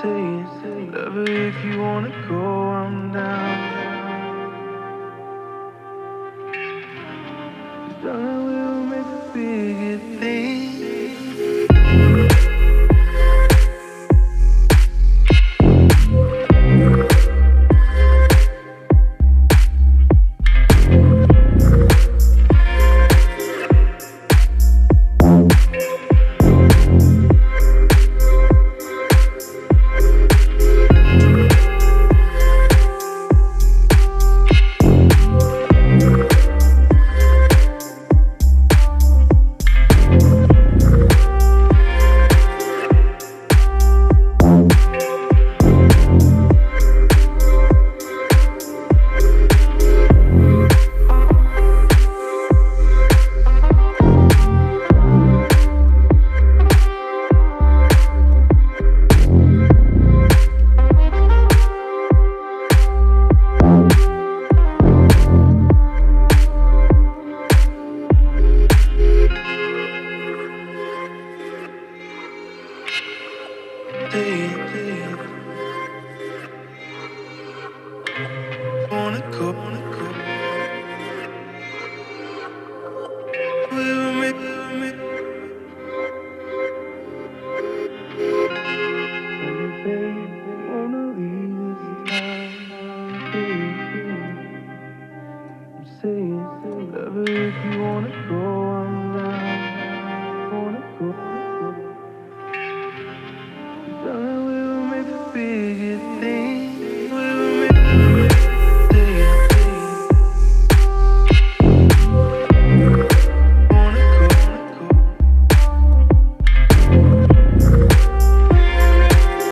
saying, love it if you wanna go, I'm down. 'Cause darling, we'll make a bigger thing. Wanna go, wanna go. We'll make, wanna leave this town. I'm saying, love it if you wanna go.